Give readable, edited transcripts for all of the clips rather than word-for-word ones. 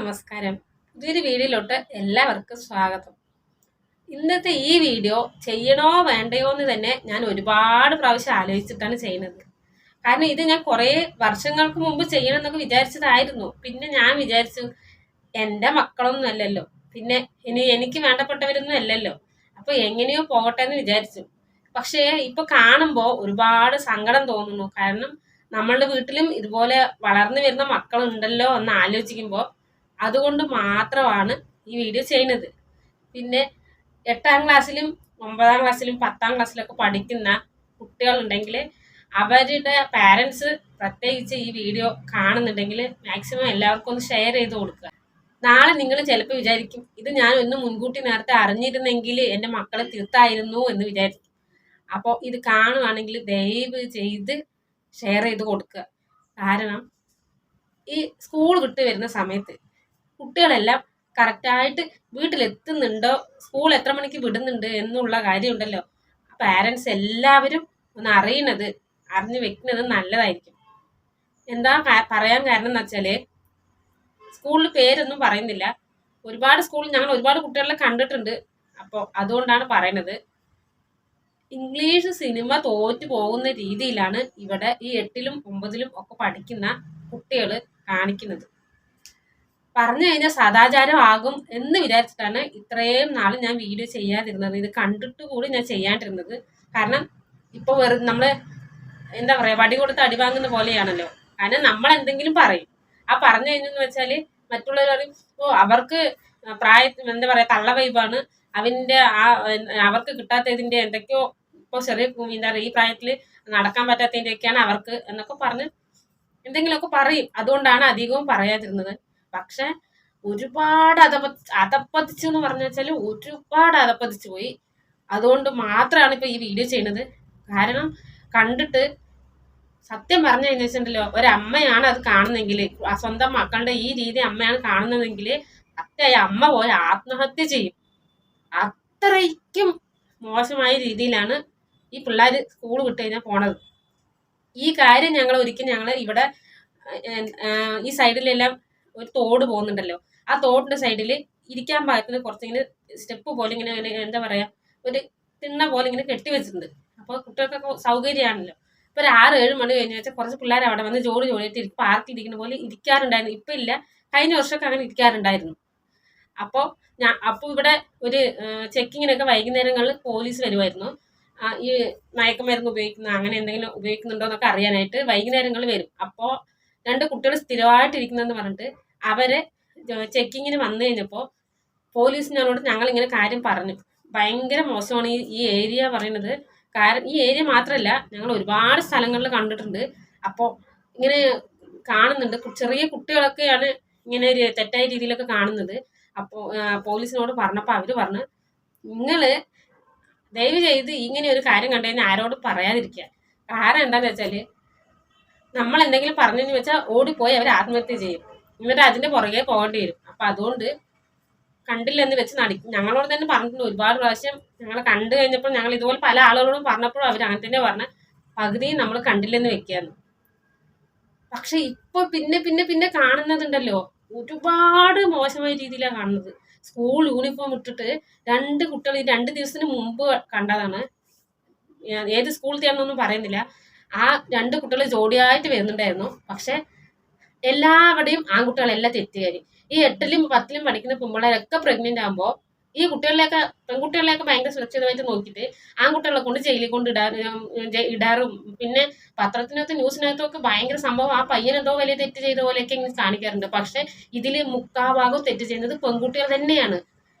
നമസ്കാരം. പുതിയൊരു വീഡിയോയിലോട്ട് എല്ലാവർക്കും സ്വാഗതം. ഇന്നത്തെ ഈ വീഡിയോ ചെയ്യണോ വേണ്ടയോ എന്ന് തന്നെ ഞാൻ ഒരുപാട് പ്രാവശ്യം ആലോചിച്ചിട്ടാണ് ചെയ്യുന്നത്. കാരണം ഇത് ഞാൻ കുറേ വർഷങ്ങൾക്ക് മുമ്പ് ചെയ്യണം എന്നൊക്കെ വിചാരിച്ചതായിരുന്നു. പിന്നെ ഞാൻ വിചാരിച്ചു എൻ്റെ മക്കളൊന്നും അല്ലല്ലോ, പിന്നെ ഇനി എനിക്ക് വേണ്ടപ്പെട്ടവരൊന്നും അല്ലല്ലോ, അപ്പോൾ എങ്ങനെയോ പോകട്ടെ എന്ന് വിചാരിച്ചു. പക്ഷേ ഇപ്പൊ കാണുമ്പോൾ ഒരുപാട് സങ്കടം തോന്നുന്നു. കാരണം നമ്മളുടെ വീട്ടിലും ഇതുപോലെ വളർന്നു വരുന്ന മക്കളുണ്ടല്ലോ എന്ന് ആലോചിക്കുമ്പോൾ അതുകൊണ്ട് മാത്രമാണ് ഈ വീഡിയോ ചെയ്യുന്നത്. പിന്നെ 8ാം ക്ലാസ്സിലും 9ാം ക്ലാസ്സിലും 10ാം ക്ലാസ്സിലൊക്കെ പഠിക്കുന്ന കുട്ടികളുണ്ടെങ്കിൽ അവരുടെ പാരൻസ് പ്രത്യേകിച്ച് ഈ വീഡിയോ കാണുന്നുണ്ടെങ്കിൽ മാക്സിമം എല്ലാവർക്കും ഒന്ന് ഷെയർ ചെയ്ത് കൊടുക്കുക. നാളെ നിങ്ങൾ ചിലപ്പോൾ വിചാരിക്കും, ഇത് ഞാൻ ഒന്ന് മുൻകൂട്ടി നേരത്തെ അറിഞ്ഞിരുന്നെങ്കിൽ എൻ്റെ മക്കളെ തീർത്തായിരുന്നു എന്ന് വിചാരിക്കും. അപ്പോൾ ഇത് കാണുവാണെങ്കിൽ ദയവ് ചെയ്ത് ഷെയർ ചെയ്ത് കൊടുക്കുക. കാരണം ഈ സ്കൂൾ വിട്ട് വരുന്ന സമയത്ത് കുട്ടികളെല്ലാം കറക്റ്റായിട്ട് വീട്ടിലെത്തുന്നുണ്ടോ, സ്കൂൾ എത്ര മണിക്ക് വിടുന്നുണ്ട് എന്നുള്ള കാര്യമുണ്ടല്ലോ, പാരൻസ് എല്ലാവരും ഒന്ന് അറിഞ്ഞു വെക്കുന്നത് നല്ലതായിരിക്കും. എന്താ പറയാൻ കാരണം എന്ന് വെച്ചാൽ, സ്കൂളിൽ പേരൊന്നും പറയുന്നില്ല, ഒരുപാട് സ്കൂളിൽ ഞങ്ങൾ ഒരുപാട് കുട്ടികളെ കണ്ടിട്ടുണ്ട്. അപ്പോൾ അതുകൊണ്ടാണ് പറയുന്നത്. ഇംഗ്ലീഷ് സിനിമ തോറ്റു പോകുന്ന രീതിയിലാണ് ഇവിടെ ഈ 8ലും 9ലും ഒക്കെ പഠിക്കുന്ന കുട്ടികൾ കാണിക്കുന്നത്. പറഞ്ഞു കഴിഞ്ഞാൽ സദാചാരം ആകും എന്ന് വിചാരിച്ചിട്ടാണ് ഇത്രയും നാൾ ഞാൻ വീഡിയോ ചെയ്യാതിരുന്നത്. ഇത് കണ്ടിട്ട് കൂടി ഞാൻ ചെയ്യാണ്ടിരുന്നത്. കാരണം ഇപ്പോൾ വെറുതെ നമ്മൾ എന്താ പറയുക, വടി കൊടുത്ത് അടി വാങ്ങുന്ന പോലെയാണല്ലോ. കാരണം നമ്മൾ എന്തെങ്കിലും പറയും, ആ പറഞ്ഞു കഴിഞ്ഞെന്ന് വെച്ചാൽ മറ്റുള്ളവർ പറയും, ഓ അവർക്ക് എന്താ പറയുക, തള്ള വൈബാണ്, അവർക്ക് കിട്ടാത്തതിൻ്റെ എന്തൊക്കെയോ, ഇപ്പോൾ ചെറിയ എന്താ പറയുക, ഈ പ്രായത്തിൽ നടക്കാൻ പറ്റാത്തതിൻ്റെയൊക്കെയാണ് അവർക്ക് എന്നൊക്കെ പറഞ്ഞ് എന്തെങ്കിലുമൊക്കെ പറയും. അതുകൊണ്ടാണ് അധികവും പറയാതിരുന്നത്. പക്ഷെ ഒരുപാട് അതപ്പതിച്ചു എന്ന് പറഞ്ഞു വെച്ചാൽ ഒരുപാട് അതപ്പതിച്ചു പോയി. അതുകൊണ്ട് മാത്രമാണ് ഇപ്പൊ ഈ വീഡിയോ ചെയ്യുന്നത്. കാരണം കണ്ടിട്ട് സത്യം പറഞ്ഞു കഴിഞ്ഞിട്ടുണ്ടല്ലോ, ഒരമ്മയാണ് അത് കാണുന്നെങ്കിൽ, സ്വന്തം മക്കളുടെ ഈ രീതി അമ്മയാണ് കാണുന്നതെങ്കിൽ സത്യമായ അമ്മ പോയി ആത്മഹത്യ ചെയ്യും. അത്രയ്ക്കും മോശമായ രീതിയിലാണ് ഈ പിള്ളേർ സ്കൂൾ വിട്ട് കഴിഞ്ഞാൽ പോണത്. ഈ കാര്യം ഞങ്ങൾ ഇവിടെ ഈ സൈഡിലെല്ലാം ഒരു തോട് പോകുന്നുണ്ടല്ലോ, ആ തോടിന്റെ സൈഡിൽ ഇരിക്കാൻ പാകത്തിന് കുറച്ചിങ്ങനെ സ്റ്റെപ്പ് പോലെ ഇങ്ങനെ എന്താ പറയാ, ഒരു തിണ്ണ പോലെ ഇങ്ങനെ കെട്ടിവെച്ചിട്ടുണ്ട്. അപ്പോൾ കുട്ടികൾക്കൊക്കെ സൗകര്യമാണല്ലോ. ഇപ്പൊ ഒരു 6-7 മണി കഴിഞ്ഞ് വെച്ചാൽ കുറച്ച് പിള്ളേർ അവിടെ വന്ന് ജോലിയായിട്ട് പാർക്കിൽ ഇരിക്കുന്ന പോലെ ഇരിക്കാറുണ്ടായിരുന്നു. ഇപ്പൊ ഇല്ല, കഴിഞ്ഞ വർഷമൊക്കെ അങ്ങനെ ഇരിക്കാറുണ്ടായിരുന്നു. അപ്പോൾ ഇവിടെ ഒരു ചെക്കിങ്ങിനൊക്കെ വൈകുന്നേരങ്ങളിൽ പോലീസ് വരുമായിരുന്നു. ഈ മയക്കുമരുന്ന് ഉപയോഗിക്കുന്ന അങ്ങനെ എന്തെങ്കിലും ഉപയോഗിക്കുന്നുണ്ടോ എന്നൊക്കെ അറിയാനായിട്ട് വൈകുന്നേരങ്ങളിൽ വരും. അപ്പോൾ 2 കുട്ടികൾ സ്ഥിരമായിട്ടിരിക്കുന്നതെന്ന് പറഞ്ഞിട്ട് അവരെ ചെക്കിങ്ങിന് വന്നു കഴിഞ്ഞപ്പോൾ പോലീസിനോട് ഞങ്ങളിങ്ങനെ കാര്യം പറഞ്ഞു. ഭയങ്കര മോശമാണ് ഈ ഏരിയ പറയുന്നത്. കാരണം ഈ ഏരിയ മാത്രമല്ല, ഞങ്ങൾ ഒരുപാട് സ്ഥലങ്ങളിൽ കണ്ടിട്ടുണ്ട്. അപ്പോൾ ഇങ്ങനെ കാണുന്നുണ്ട്, ചെറിയ കുട്ടികളൊക്കെയാണ് ഇങ്ങനെ ഒരു തെറ്റായ രീതിയിലൊക്കെ കാണുന്നത്. അപ്പോൾ പോലീസിനോട് പറഞ്ഞപ്പോൾ അവർ പറഞ്ഞു, നിങ്ങൾ ദയവ് ചെയ്ത് ഇങ്ങനെ ഒരു കാര്യം കണ്ടു കഴിഞ്ഞാൽ ആരോടും പറയാതിരിക്കുക. കാരണം എന്താണെന്ന് വെച്ചാൽ, നമ്മൾ എന്തെങ്കിലും പറഞ്ഞെന്ന് വെച്ചാൽ ഓടിപ്പോയി അവർ ആത്മഹത്യ ചെയ്യും, എന്നിട്ട് അതിന്റെ പുറകെ പോകേണ്ടി വരും. അപ്പൊ അതുകൊണ്ട് കണ്ടില്ലെന്ന് വെച്ച് നടിക്കും. ഞങ്ങളോട് തന്നെ പറഞ്ഞിട്ടുണ്ട് ഒരുപാട് പ്രാവശ്യം. ഞങ്ങളെ കണ്ടു കഴിഞ്ഞപ്പോൾ ഞങ്ങൾ ഇതുപോലെ പല ആളുകളോടും പറഞ്ഞപ്പോഴും അവർ അങ്ങനെ തന്നെ പറഞ്ഞ പകുതിയും നമ്മൾ കണ്ടില്ലെന്ന് വെക്കാന്ന്. പക്ഷെ ഇപ്പൊ പിന്നെ കാണുന്നതുണ്ടല്ലോ, ഒരുപാട് മോശമായ രീതിയിലാണ് കാണുന്നത്. സ്കൂൾ യൂണിഫോം ഇട്ടിട്ട് 2 കുട്ടികൾ 2 ദിവസത്തിന് മുമ്പ് കണ്ടതാണ്. ഏത് സ്കൂളിലത്തെയാണെന്നൊന്നും പറയുന്നില്ല. ആ 2 കുട്ടികൾ ജോഡിയായിട്ട് വരുന്നുണ്ടായിരുന്നു. പക്ഷെ എല്ലാവരുടെയും ആൺകുട്ടികളെല്ലാം തെറ്റുകാരി. ഈ 8ലും 10ലും പഠിക്കുന്ന പെൺപിള്ളേരൊക്കെ പ്രഗ്നന്റ് ആകുമ്പോൾ ഈ പെൺകുട്ടികളെയൊക്കെ ഭയങ്കര സുരക്ഷിതമായിട്ട് നോക്കിയിട്ട് ആൺകുട്ടികളെ കൊണ്ട് ജയിലിൽ കൊണ്ട് ഇടാറും പിന്നെ പത്രത്തിനകത്ത് ന്യൂസിനകത്തും ഒക്കെ ഭയങ്കര സംഭവം, ആ പയ്യനെന്തോ വലിയ തെറ്റ് ചെയ്ത പോലെയൊക്കെ ഇങ്ങനെ കാണിക്കാറുണ്ട്. പക്ഷെ ഇതിൽ മുക്കാഭാഗം തെറ്റ് ചെയ്യുന്നത് പെൺകുട്ടികൾ തന്നെയാണ്.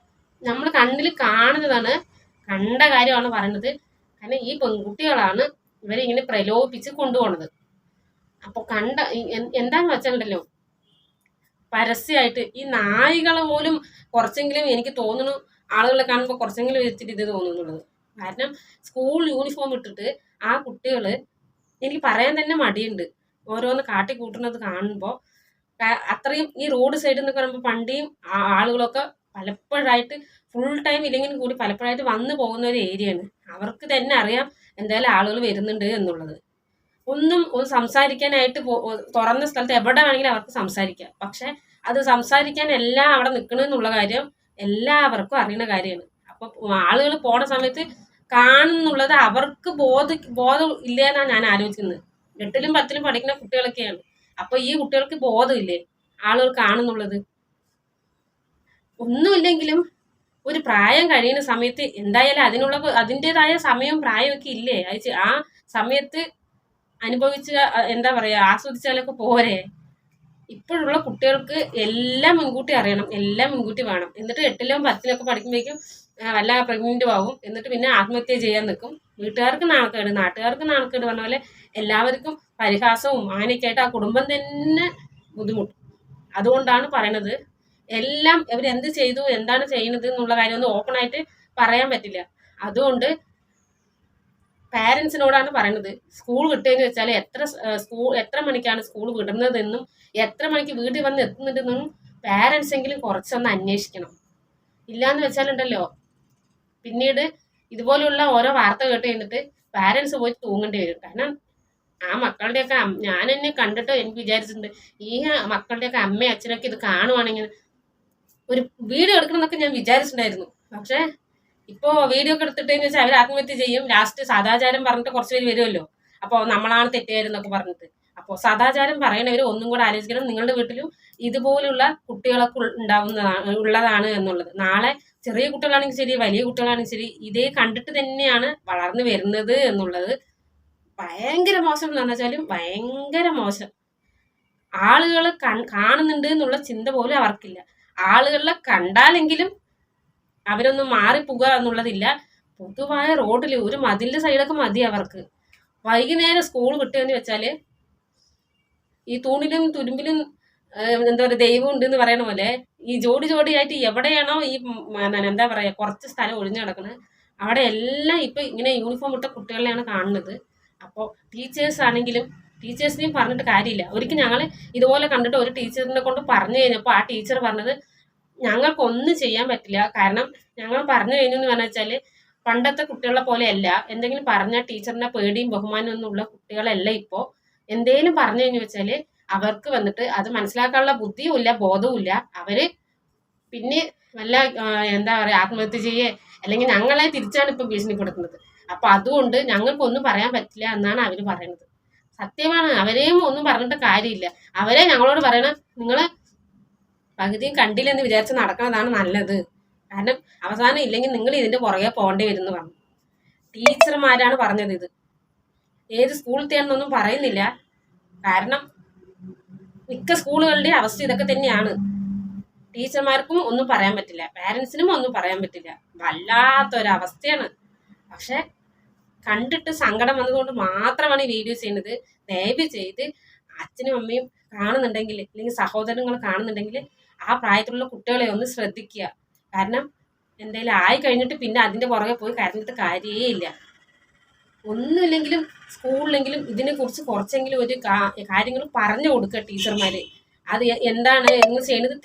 നമ്മൾ കണ്ണിൽ കാണുന്നതാണ്, കണ്ട കാര്യമാണ് പറയുന്നത്. കാരണം ഈ പെൺകുട്ടികളാണ് ഇവരെ ഇങ്ങനെ പ്രലോഭിപ്പിച്ച് കൊണ്ടുപോണത്. അപ്പൊ എന്താന്ന് വെച്ചാലുണ്ടല്ലോ, പരസ്യമായിട്ട് ഈ നായികളെ പോലും കുറച്ചെങ്കിലും എനിക്ക് തോന്നുന്നു ആളുകളെ കാണുമ്പോൾ കുറച്ചെങ്കിലും വെച്ചിട്ട് ഇത് തോന്നുന്നുള്ളത്. കാരണം സ്കൂൾ യൂണിഫോം ഇട്ടിട്ട് ആ കുട്ടികള്, എനിക്ക് പറയാൻ തന്നെ മടിയുണ്ട്, ഓരോന്ന് കാട്ടിക്കൂട്ടുന്നത് കാണുമ്പോൾ. അത്രയും ഈ റോഡ് സൈഡിൽ നിന്ന് പറയുമ്പോൾ പണ്ടിയും ആളുകളൊക്കെ പലപ്പോഴായിട്ട് ഫുൾ ടൈം ഇല്ലെങ്കിലും കൂടി പലപ്പോഴായിട്ട് വന്നു പോകുന്ന ഒരു ഏരിയയാണ്. അവർക്ക് തന്നെ അറിയാം എന്തായാലും ആളുകൾ വരുന്നുണ്ട് എന്നുള്ളത്. ഒന്ന് സംസാരിക്കാനായിട്ട് തുറന്ന സ്ഥലത്ത് എവിടെ വേണമെങ്കിലും അവർക്ക് സംസാരിക്കാം. പക്ഷെ അത് സംസാരിക്കാൻ എല്ലാം അവിടെ നിൽക്കണമെന്നുള്ള കാര്യം എല്ലാവർക്കും അറിയുന്ന കാര്യമാണ്. അപ്പോൾ ആളുകൾ പോണ സമയത്ത് കാണുന്നുള്ളത് അവർക്ക് ബോധം ഇല്ല എന്നാണ് ഞാൻ ആലോചിക്കുന്നത്. 8ലും 10ലും പഠിക്കുന്ന കുട്ടികളൊക്കെയാണ്. അപ്പൊ ഈ കുട്ടികൾക്ക് ബോധമില്ലേ ആളുകൾ കാണുന്നുള്ളത്? ഒന്നുമില്ലെങ്കിലും ഒരു പ്രായം കഴിയുന്ന സമയത്ത് എന്തായാലും അതിൻ്റെതായ സമയവും പ്രായമൊക്കെ ഇല്ലേ? ആ സമയത്ത് അനുഭവിച്ച് എന്താ പറയാ ആസ്വദിച്ചാലൊക്കെ പോരെ. ഇപ്പോഴുള്ള കുട്ടികൾക്ക് എല്ലാം മുൻകൂട്ടി അറിയണം, എല്ലാം മുൻകൂട്ടി വേണം. എന്നിട്ട് 8ലും 10ലൊക്കെ പഠിക്കുമ്പോഴേക്കും വല്ല പ്രഗ്നന്റും ആവും. എന്നിട്ട് പിന്നെ ആത്മഹത്യ ചെയ്യാൻ നിൽക്കും. വീട്ടുകാർക്ക് നാണക്കേട്, നാട്ടുകാർക്ക് നാണക്കേട് പറഞ്ഞ പോലെ എല്ലാവർക്കും പരിഹാസവും അങ്ങനെയൊക്കെ ആയിട്ട് ആ കുടുംബം തന്നെ ബുദ്ധിമുട്ടും. അതുകൊണ്ടാണ് പറയണത്, എല്ലാം ഇവരെന്ത് ചെയ്തു, എന്താണ് ചെയ്യുന്നത് എന്നുള്ള കാര്യമൊന്നും ഓപ്പണായിട്ട് പറയാൻ പറ്റില്ല. അതുകൊണ്ട് പാരൻസിനോടാണ് പറയണത്, സ്കൂൾ വിട്ടതെന്ന് വെച്ചാൽ എത്ര മണിക്കാണ് സ്കൂൾ വിടുന്നതെന്നും എത്ര മണിക്ക് വീട്ടിൽ വന്ന് എത്തുന്നുണ്ടെന്നും പാരൻസ് എങ്കിലും കുറച്ചൊന്ന് അന്വേഷിക്കണം. ഇല്ലാന്ന് വെച്ചാലുണ്ടല്ലോ പിന്നീട് ഇതുപോലുള്ള ഓരോ വാർത്ത കേട്ട് കഴിഞ്ഞിട്ട് പാരൻസ് പോയി തൂങ്ങേണ്ടി വരും. കാരണം ആ മക്കളുടെയൊക്കെ ഞാൻ എന്നെ കണ്ടിട്ട് എനിക്ക് വിചാരിച്ചിട്ടുണ്ട്, ഈ മക്കളുടെയൊക്കെ അമ്മയും അച്ഛനൊക്കെ ഇത് കാണുവാണെങ്കിൽ ഒരു വീഡിയോ എടുക്കണം എന്നൊക്കെ ഞാൻ വിചാരിച്ചിട്ടുണ്ടായിരുന്നു. പക്ഷെ ഇപ്പോൾ വീഡിയോ ഒക്കെ എടുത്തിട്ടെന്ന് വെച്ചാൽ അവർ ആത്മഹത്യ ചെയ്യും. ലാസ്റ്റ് സദാചാരം പറഞ്ഞിട്ട് കുറച്ച് പേര് വരുമല്ലോ, അപ്പോൾ നമ്മളാണ് തെറ്റുകാരെന്നൊക്കെ പറഞ്ഞിട്ട്. അപ്പോൾ സദാചാരം പറയണവർ ഒന്നും കൂടെ ആലോചിക്കണം, നിങ്ങളുടെ വീട്ടിലും ഇതുപോലുള്ള കുട്ടികളൊക്കെ ഉള്ളതാണ് എന്നുള്ളത്. നാളെ ചെറിയ കുട്ടികളാണെങ്കിൽ ശരി, വലിയ കുട്ടികളാണെങ്കിൽ ശരി, ഇതേ കണ്ടിട്ട് തന്നെയാണ് വളർന്നു വരുന്നത് എന്നുള്ളത് ഭയങ്കര മോശം എന്ന് പറഞ്ഞാലും ഭയങ്കര മോശം. ആളുകൾ കാണുന്നുണ്ട് എന്നുള്ള ചിന്ത പോലും അവർക്കില്ല. ആളുകളെ കണ്ടാലെങ്കിലും അവരൊന്നും മാറിപ്പോകുക എന്നുള്ളതില്ല. പൊതുവായ റോഡിൽ ഒരു മതിലിന്റെ സൈഡൊക്കെ മതി അവർക്ക്. വൈകുന്നേരം സ്കൂൾ വിട്ടുകയെന്ന് വെച്ചാല് ഈ തൂണിലും തുരുമ്പിലും എന്താ പറയുക ദൈവം ഉണ്ട് എന്ന് പറയണ പോലെ ഈ ജോഡിയായിട്ട് എവിടെയാണോ ഈ എന്താ പറയാ കുറച്ച് സ്ഥലം ഒഴിഞ്ഞു കിടക്കുന്നത് അവിടെ എല്ലാം ഇപ്പൊ ഇങ്ങനെ യൂണിഫോം ഇട്ട കുട്ടികളെയാണ് കാണുന്നത്. അപ്പോൾ ടീച്ചേഴ്സ് ആണെങ്കിലും ടീച്ചേഴ്സിനെയും പറഞ്ഞിട്ട് കാര്യമില്ല. ഒരിക്കൽ ഞങ്ങൾ ഇതുപോലെ കണ്ടിട്ട് ഒരു ടീച്ചറിനെ കൊണ്ട് പറഞ്ഞു കഴിഞ്ഞപ്പോൾ ആ ടീച്ചർ പറഞ്ഞത്, ഞങ്ങൾക്കൊന്നും ചെയ്യാൻ പറ്റില്ല, കാരണം ഞങ്ങൾ പറഞ്ഞു കഴിഞ്ഞു എന്ന് പറഞ്ഞാൽ പണ്ടത്തെ കുട്ടികളെ പോലെയല്ല. എന്തെങ്കിലും പറഞ്ഞാൽ ടീച്ചറിനെ പേടിയും ബഹുമാനവും ഒന്നും ഉള്ള കുട്ടികളല്ല ഇപ്പോൾ. എന്തേലും പറഞ്ഞു കഴിഞ്ഞു വെച്ചാൽ അവർക്ക് വന്നിട്ട് അത് മനസ്സിലാക്കാനുള്ള ബുദ്ധിയും ഇല്ല, ബോധവും ഇല്ല. അവര് പിന്നെ വല്ല എന്താ പറയുക ആത്മഹത്യ ചെയ്യേ അല്ലെങ്കിൽ ഞങ്ങളെ തിരിച്ചാണ് ഇപ്പൊ ഭീഷണിപ്പെടുത്തുന്നത്. അപ്പൊ അതുകൊണ്ട് ഞങ്ങൾക്കൊന്നും പറയാൻ പറ്റില്ല എന്നാണ് അവര് പറയുന്നത്. സത്യമാണ്, അവരെയും ഒന്നും പറഞ്ഞിട്ട് കാര്യമില്ല. അവരെ ഞങ്ങളോട് പറയണ, നിങ്ങള് പകുതിയും കണ്ടില്ലെന്ന് വിചാരിച്ച് നടക്കുന്നതാണ് നല്ലത്, കാരണം അവസാനം ഇല്ലെങ്കിൽ നിങ്ങൾ ഇതിന്റെ പുറകെ പോകേണ്ടി വരുമെന്ന് പറഞ്ഞു. ടീച്ചർമാരാണ് പറഞ്ഞത്. ഇത് ഏത് സ്കൂളിലത്തെയാണെന്നൊന്നും പറയുന്നില്ല, കാരണം മിക്ക സ്കൂളുകളുടെ അവസ്ഥ ഇതൊക്കെ തന്നെയാണ്. ടീച്ചർമാർക്കും ഒന്നും പറയാൻ പറ്റില്ല, പാരൻസിനും ഒന്നും പറയാൻ പറ്റില്ല. വല്ലാത്തൊരവസ്ഥയാണ്. പക്ഷെ കണ്ടിട്ട് സങ്കടം വന്നതുകൊണ്ട് മാത്രമാണ് ഈ വീഡിയോ ചെയ്യുന്നത്. ദയവ് ചെയ്ത് അച്ഛനും അമ്മയും കാണുന്നുണ്ടെങ്കിൽ അല്ലെങ്കിൽ സഹോദരങ്ങൾ കാണുന്നുണ്ടെങ്കിൽ ആ പ്രായത്തിലുള്ള കുട്ടികളെ ഒന്ന് ശ്രദ്ധിക്കുക. കാരണം എന്തെങ്കിലും ആയി കഴിഞ്ഞിട്ട് പിന്നെ അതിന്റെ പുറകെ പോയി കരഞ്ഞിട്ട് കാര്യേ ഇല്ല. ഒന്നുമില്ലെങ്കിലും സ്കൂളിലെങ്കിലും ഇതിനെ കുറിച്ച് കുറച്ചെങ്കിലും ഒരു കാര്യങ്ങൾ പറഞ്ഞു കൊടുക്കുക ടീച്ചർമാര്. അത് എന്താണ് നിങ്ങൾ ചെയ്യുന്നത്,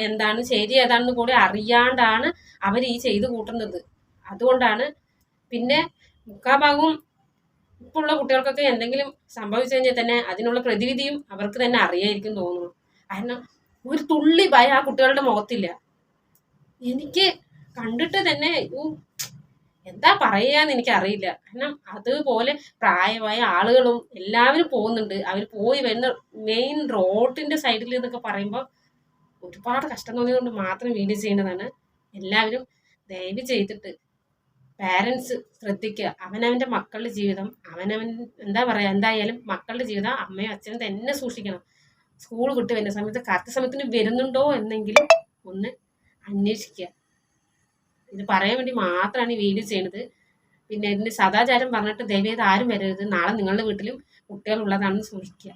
എന്താണ് ശരി ഏതാണെന്ന് കൂടി അറിയാണ്ടാണ് അവർ ഈ ചെയ്തു കൂട്ടുന്നത്. അതുകൊണ്ടാണ് പിന്നെ മുക്കാഭാഗവും ഇപ്പോൾ ഉള്ള കുട്ടികൾക്കൊക്കെ എന്തെങ്കിലും സംഭവിച്ചു കഴിഞ്ഞാൽ തന്നെ അതിനുള്ള പ്രതിവിധിയും അവർക്ക് തന്നെ അറിയായിരിക്കും തോന്നുന്നു. കാരണം ഒരു തുള്ളി ഭയം ആ കുട്ടികളുടെ മുഖത്തില്ല. എനിക്ക് കണ്ടിട്ട് തന്നെ എന്താ പറയാന്ന് എനിക്കറിയില്ല. കാരണം അതുപോലെ പ്രായമായ ആളുകളും എല്ലാവരും പോകുന്നുണ്ട്. അവർ പോയി വരുന്ന മെയിൻ റോഡിന്റെ സൈഡിൽ എന്നൊക്കെ പറയുമ്പോൾ ഒരുപാട് കഷ്ടം തോന്നിയതുകൊണ്ട് മാത്രം വീഡിയോ ചെയ്യുന്നതാണ്. എല്ലാവരും ദയവ് ചെയ്തിട്ട് പാരൻസ് ശ്രദ്ധിക്കുക. അവനവന്റെ മക്കളുടെ ജീവിതം എന്താ പറയാ, എന്തായാലും മക്കളുടെ ജീവിതം അമ്മയും അച്ഛനും തന്നെ സൂക്ഷിക്കണം. സ്കൂൾ വിട്ട് വരുന്ന സമയത്ത് കൃത്യസമയത്തിന് വരുന്നുണ്ടോ എന്നെങ്കിലും ഒന്ന് അന്വേഷിക്കുക. ഇത് പറയാൻ വേണ്ടി മാത്രമാണ് ഈ വീഡിയോ ചെയ്യുന്നത്. പിന്നെ ഇതിന് സദാചാരം പറഞ്ഞിട്ട് ദയവേത് ആരും വരരുത്. നാളെ നിങ്ങളുടെ വീട്ടിലും കുട്ടികൾ ഉള്ളതാണെന്ന് സൂക്ഷിക്കുക.